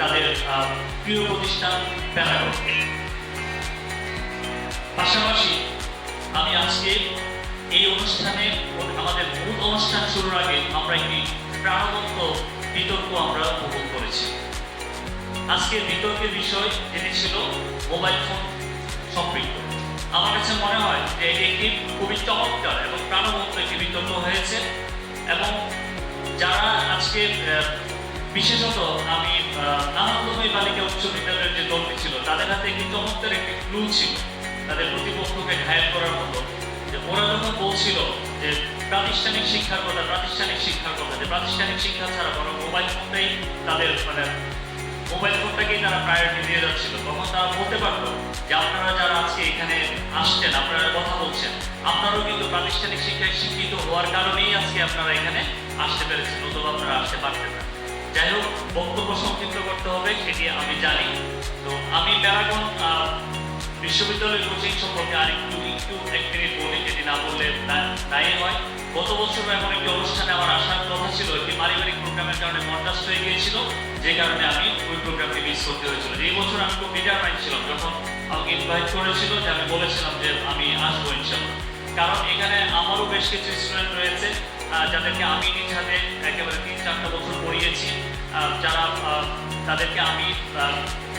তাদের প্রিয় প্রতিষ্ঠান প্যারাগন। পাশাপাশি আমি আজকে এই অনুষ্ঠানে আমাদের মূল অনুষ্ঠান শুরুর আগে আমরা একটি প্রাণবন্ত বিতর্ক আমরা উপভোগ করেছি। আজকের বিতর্কের বিষয় যেটি ছিল মোবাইল ফোন সম্পৃক্ত। আমার কাছে মনে হয় যে এটি একটি খুবই চমৎকার এবং প্রাণবন্ত একটি বিতর্ক হয়েছে এবং যারা আজকে বিশেষত আমি আনন্দময়ী বালিকা উচ্চ বিদ্যালয়ের যে দলটি ছিল তাদের হাতে একটি চমৎকার একটি ক্লু ছিল তাদের প্রতিপক্ষকে ঘায়েল করার মতো, যে ওরা যখন বলছিল যে প্রাতিষ্ঠানিক শিক্ষার কথা যে প্রাতিষ্ঠানিক শিক্ষা ছাড়া বরং মোবাইল ফোনটাই তাদের মোবাইল ফোনটাকেই তারা প্রায়োরিটি দিয়ে যাচ্ছিল, তখন তারা বলতে পারতো যে আপনারা যারা আজকে এখানে আসছেন, আপনারা কথা বলছেন, আপনারাও কিন্তু প্রাতিষ্ঠানিক শিক্ষায় শিক্ষিত হওয়ার কারণেই আজকে আপনারা এখানে আসতে পেরেছেন, নতুবা আপনারা আসতে পারতেন না। যাই হোক, বক্তব্য সংক্ষিপ্ত করতে হবে সেটি আমি জানি। তো আমি প্যারাগন বিশ্ববিদ্যালয়ের কোচিং সম্পর্কে আরেকটু এক মিনিট বলি, যেটি না বললে নাই হয়। গত বছর এমন একটি অনুষ্ঠানে আমার আসার কথা ছিল, একটি পারিবারিক প্রোগ্রামের কারণে মনটাস্ট হয়ে গিয়েছিল, যে কারণে আমি ওই প্রোগ্রামকে মিস করতে হয়েছিল। এই বছর আমি খুব ডিটারমাইন্ড ছিলাম, যখন আমাকে ইনভাইট করেছিল যে আমি বলেছিলাম যে আমি আসবো ইনশাআল্লাহ। কারণ এখানে আমারও বেশ কিছু স্টুডেন্ট রয়েছে যাদেরকে আমি নিজ হাতে একেবারে 3-4টা বছর পড়িয়েছি, যারা তাদেরকে আমি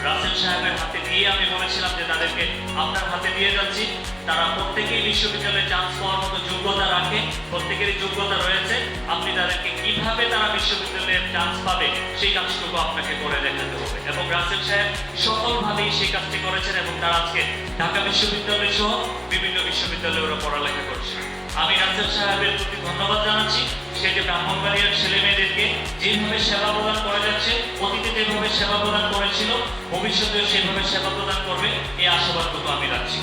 রাসেল সাহেবের হাতে দিয়ে আমি বলেছিলাম যে তাদেরকে আপনার হাতে দিয়ে যাচ্ছি। তারা প্রত্যেকেই বিশ্ববিদ্যালয়ে চান্স পাওয়ার মতো যোগ্যতা রাখে, প্রত্যেকেরই যোগ্যতা রয়েছে। আপনি তাদেরকে কিভাবে তারা বিশ্ববিদ্যালয়ের চান্স পাবে সেই কাজটুকু আপনাকে করে দেখাতে হবে, এবং রাসেল সাহেব সফলভাবেই সেই কাজটি করেছেন এবং তারা আজকে ঢাকা বিশ্ববিদ্যালয় সহ বিভিন্ন বিশ্ববিদ্যালয়ে ওরা পড়ালেখা করছে। আমি রাসেল সাহেবের প্রতি ধন্যবাদ জানাচ্ছি। সে যে ব্রাহ্মণবাড়িয়ার ছেলে মেয়েদেরকে যেভাবে সেবা প্রদান করে যাচ্ছে, অতীতে যেভাবে সেবা প্রদান করেছিল, ভবিষ্যতেও সেভাবে সেবা প্রদান করবে, এই আশাবাদটুকু আমি রাখছি।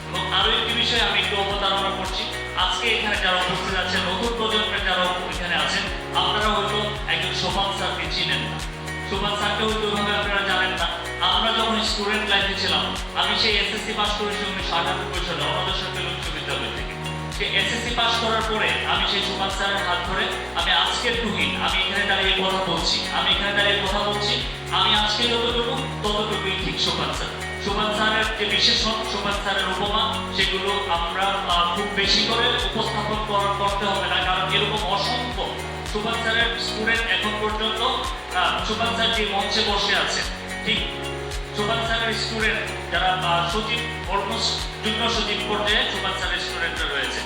এবং আরো একটি বিষয় আমি একটু অবতারণা করছি। আজকে এখানে যারা উপস্থিত আছেন, নতুন প্রজন্মের যারা এখানে আছেন, আপনারা হয়তো একজন সোপান স্যারকে চিনেন না, সোপান স্যারকে হয়তো ওইভাবে আপনারা জানেন না। আমরা যখন স্টুডেন্ট লাইফে ছিলাম, আমি সেই এসএসসি পাস করেছি 1998 সালে অনাথ সরকারি উচ্চ বিদ্যালয় থেকে। সে এসএসসি পাস করার পরে আমি সেই সুমান স্যারের হাত ধরে আমি আজকের টুহিন আমি এখানে দাঁড়িয়ে কথা বলছি, আমি আজকে ততটুকুই ঠিক সুমান স্যারের যে বিশেষণ, সুমান স্যারের উপমা, সেগুলো আমরা খুব বেশি করে উপস্থাপন করতে হবে না, কারণ এরকম অসংখ্য সুমান স্যারের স্টুডেন্ট এখন পর্যন্ত সুমান স্যার যে মঞ্চে বসে আছে, ঠিক সুমান স্যারের স্টুডেন্ট যারা সচিব, অলমোস্ট যুগ্ম সচিব পর্যায়ে সুমান স্যারের স্টুডেন্টরা রয়েছে।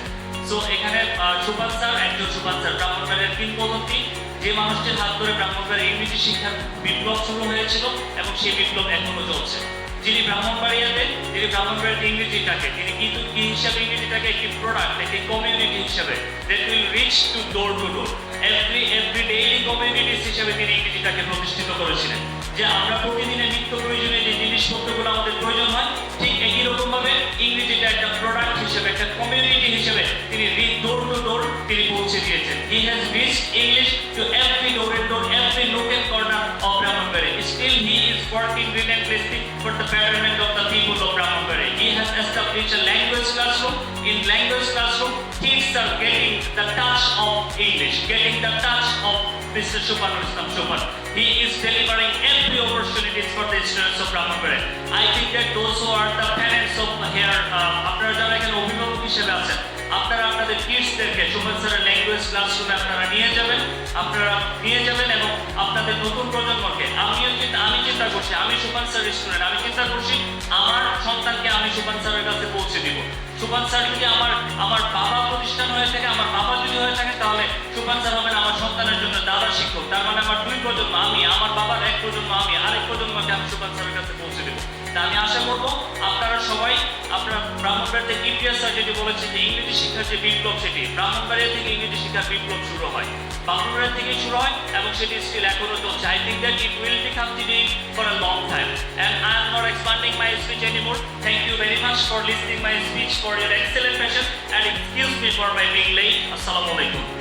সো এখানে সুমান স্যার একজন সুমান স্যার ব্রাহ্মণবাড়িয়ার কিংবদন্তি, যে মানুষটির হাত ধরে ব্রাহ্মণবাড়িয়ার ইংরেজি শিক্ষার বিপ্লব শুরু হয়েছিল এবং সেই বিপ্লব এখনো চলছে। যিনি ব্রাহ্মণবাড়িয়াতে ইংরেজিটাকে তিনি কিন্তু কি হিসাবে ইংরেজিটাকে একটি প্রোডাক্ট, একটি কমিউনিটি হিসাবে that will reach to door to door, every daily communities হিসাবে তিনি ইংরেজিটাকে প্রতিষ্ঠিত করেছিলেন। যে আমরা প্রতিদিনের নিত্য প্রয়োজনীয় যে জিনিসপত্রগুলো আমাদের প্রয়োজন হয়, ঠিক একই রকম ভাবে ইংরেজিটা একটা প্রোডাক্ট হিসেবে, একটা কমিউনিটি হিসেবে তিনি ডোর টু ডোর তিনি পৌঁছে দিয়েছেন। He has reached English to every door and door, every nook and corner of Brahmanbari. Still he is working relentlessly for the betterment of the people of Brahmanbari. He has established a language classroom. In language classroom, kids are getting the touch of English, getting the touch of Mr. Shupanur Islam Shupan. He is delivering every opportunities for the students of Brahmanbari. I think that those who are the parents of here, আপনারা যারা এখানে অভিভাবক হিসেবে আছেন, আপনারা আপনাদের কিডসদেরকে সুমান স্যারের language ক্লাসরুমে আপনারা নিয়ে যাবেন এবং আপনাদের নতুন প্রজন্মকে আমি চিন্তা করছি, আমি সুমান স্যারের স্টুডেন্ট, আমি চিন্তা করছি আমার সন্তানকে আমি সুমান স্যারের কাছে পৌঁছে দিব। সুমান স্যার যদি আমার বাবা প্রতিষ্ঠান হয়ে থাকে, আমার বাবা যদি হয়ে থাকে, তাহলে সুমান স্যার হবেন আমার সন্তানের জন্য দাদা শিক্ষক। তার মানে আমার 2 প্রজন্ম, আমি আমার বাবার 1 প্রজন্ম, আমি আরেক প্রজন্মকে আমি সুমান স্যারের কাছে পৌঁছে দেবো। তা আমি আশা করবো আপনারা সবাই, আপনারা ব্রাহ্মণবাড়িয়া থেকে ইমতিয়াজ স্যার যেটি বলেছে যে ইংরেজি শিক্ষার যে বিপ্লব, সেটি ব্রাহ্মণবাড়িয়া থেকে ইংরেজি শিক্ষার বিপ্লব শুরু হয়, ব্রাহ্মণবাড়িয়া থেকে শুরু হয় এবং সেটি স্টিল এখনো চলছে। I think that it will be continuing for a long time and I am not expanding my speech anymore. Thank you very much for listening my speech, for your excellent patience, and excuse me for my being late. Assalamu alaikum.